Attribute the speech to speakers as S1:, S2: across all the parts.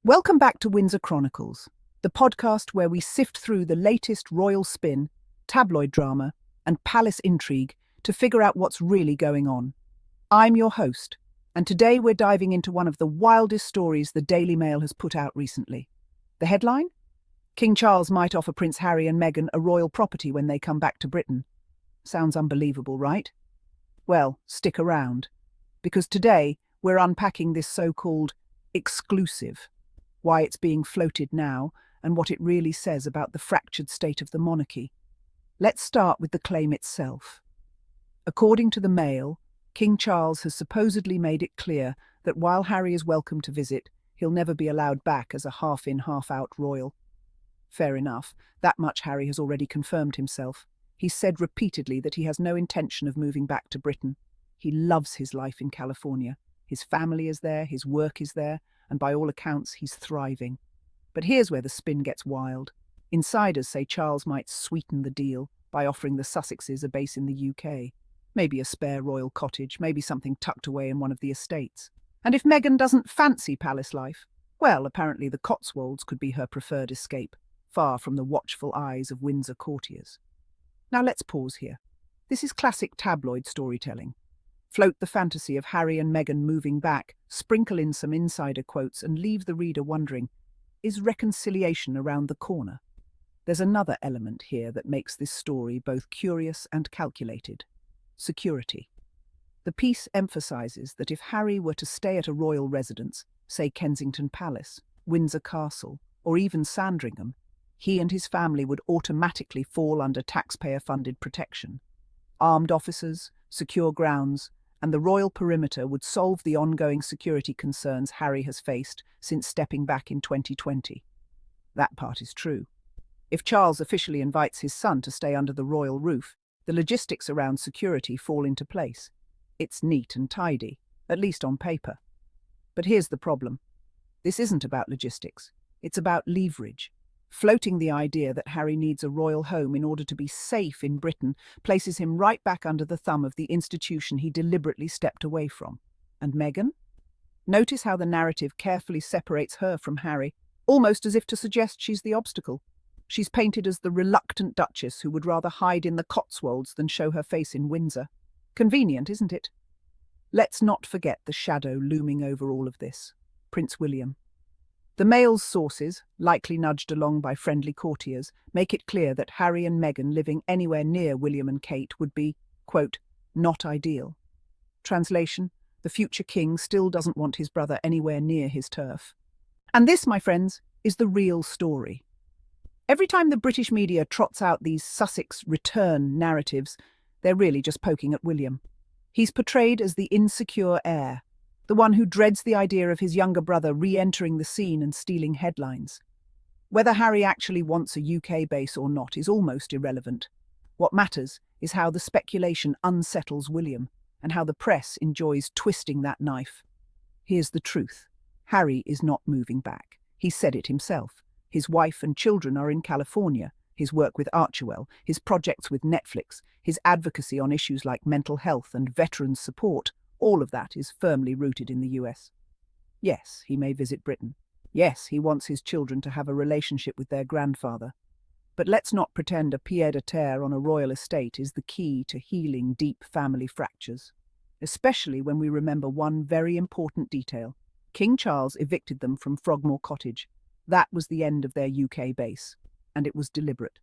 S1: Welcome back to Windsor Chronicles, the podcast where we sift through the latest royal spin, tabloid drama, and palace intrigue to figure out what's really going on. I'm your host, and today we're diving into one of the wildest stories the Daily Mail has put out recently. The headline? King Charles might offer Prince Harry and Meghan a royal property when they come back to Britain. Sounds unbelievable, right? Well, stick around, because today we're unpacking this so-called exclusive, why it's being floated now, and what it really says about the fractured state of the monarchy. Let's start with the claim itself. According to the Mail, King Charles has supposedly made it clear that while Harry is welcome to visit, he'll never be allowed back as a half-in, half-out royal. Fair enough, that much Harry has already confirmed himself. He's said repeatedly that he has no intention of moving back to Britain. He loves his life in California. His family is there, his work is there, and by all accounts, he's thriving. But here's where the spin gets wild. Insiders say Charles might sweeten the deal by offering the Sussexes a base in the UK. Maybe a spare royal cottage, maybe something tucked away in one of the estates. And if Meghan doesn't fancy palace life, well, apparently the Cotswolds could be her preferred escape, far from the watchful eyes of Windsor courtiers. Now let's pause here. This is classic tabloid storytelling. Float the fantasy of Harry and Meghan moving back, sprinkle in some insider quotes and leave the reader wondering, is reconciliation around the corner? There's another element here that makes this story both curious and calculated. Security. The piece emphasises that if Harry were to stay at a royal residence, say Kensington Palace, Windsor Castle, or even Sandringham, he and his family would automatically fall under taxpayer-funded protection. Armed officers, secure grounds, and the royal perimeter would solve the ongoing security concerns Harry has faced since stepping back in 2020. That part is true. If Charles officially invites his son to stay under the royal roof, the logistics around security fall into place. It's neat and tidy, at least on paper. But here's the problem. This isn't about logistics. It's about leverage. Floating the idea that Harry needs a royal home in order to be safe in Britain places him right back under the thumb of the institution he deliberately stepped away from. And Meghan? Notice how the narrative carefully separates her from Harry, almost as if to suggest she's the obstacle. She's painted as the reluctant duchess who would rather hide in the Cotswolds than show her face in Windsor. Convenient, isn't it? Let's not forget the shadow looming over all of this. Prince William. The Mail's sources, likely nudged along by friendly courtiers, make it clear that Harry and Meghan living anywhere near William and Kate would be, quote, not ideal. Translation, the future king still doesn't want his brother anywhere near his turf. And this, my friends, is the real story. Every time the British media trots out these Sussex return narratives, they're really just poking at William. He's portrayed as the insecure heir, the one who dreads the idea of his younger brother re-entering the scene and stealing headlines. Whether Harry actually wants a UK base or not is almost irrelevant. What matters is how the speculation unsettles William, and how the press enjoys twisting that knife. Here's the truth. Harry is not moving back. He said it himself. His wife and children are in California. His work with Archewell, his projects with Netflix, his advocacy on issues like mental health and veterans support, all of that is firmly rooted in the US. Yes, he may visit Britain. Yes, he wants his children to have a relationship with their grandfather. But let's not pretend a pied-à-terre on a royal estate is the key to healing deep family fractures. Especially when we remember one very important detail. King Charles evicted them from Frogmore Cottage. That was the end of their UK base, and it was deliberate.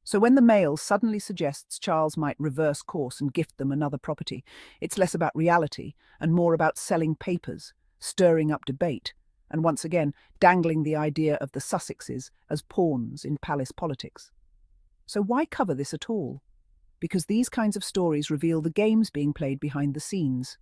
S1: So when the Mail suddenly suggests Charles might reverse course and gift them another property, it's less about reality and more about selling papers, stirring up debate, and once again dangling the idea of the Sussexes as pawns in palace politics. So why cover this at all? Because these kinds of stories reveal the games being played behind the scenes.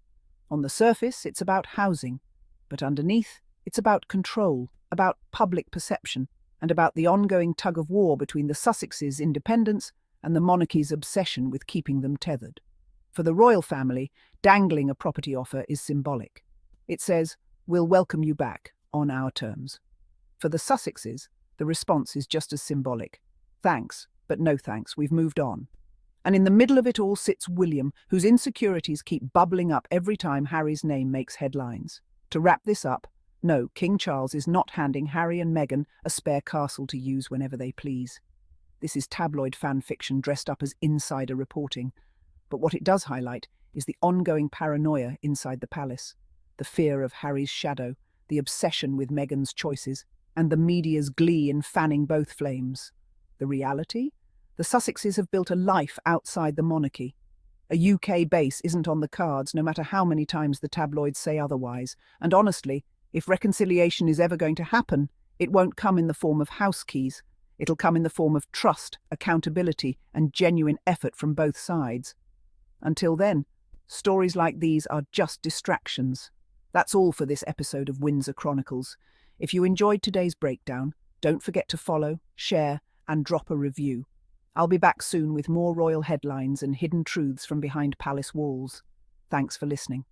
S1: On the surface, it's about housing, but underneath, it's about control, about public perception, and about the ongoing tug-of-war between the Sussexes' independence and the monarchy's obsession with keeping them tethered. For the royal family, dangling a property offer is symbolic. It says, we'll welcome you back, on our terms. For the Sussexes, the response is just as symbolic. Thanks, but no thanks, we've moved on. And in the middle of it all sits William, whose insecurities keep bubbling up every time Harry's name makes headlines. To wrap this up, No, King Charles is not handing Harry and Meghan a spare castle to use whenever they please. This is tabloid fan fiction dressed up as insider reporting. But what it does highlight is the ongoing paranoia inside the palace, the fear of Harry's shadow, the obsession with Meghan's choices, and the media's glee in fanning both flames. The reality? The Sussexes have built a life outside the monarchy. A UK base isn't on the cards, no matter how many times the tabloids say otherwise. And honestly, if reconciliation is ever going to happen, it won't come in the form of house keys. It'll come in the form of trust, accountability, and genuine effort from both sides. Until then, stories like these are just distractions. That's all for this episode of Windsor Chronicles. If you enjoyed today's breakdown, don't forget to follow, share, and drop a review. I'll be back soon with more royal headlines and hidden truths from behind palace walls. Thanks for listening.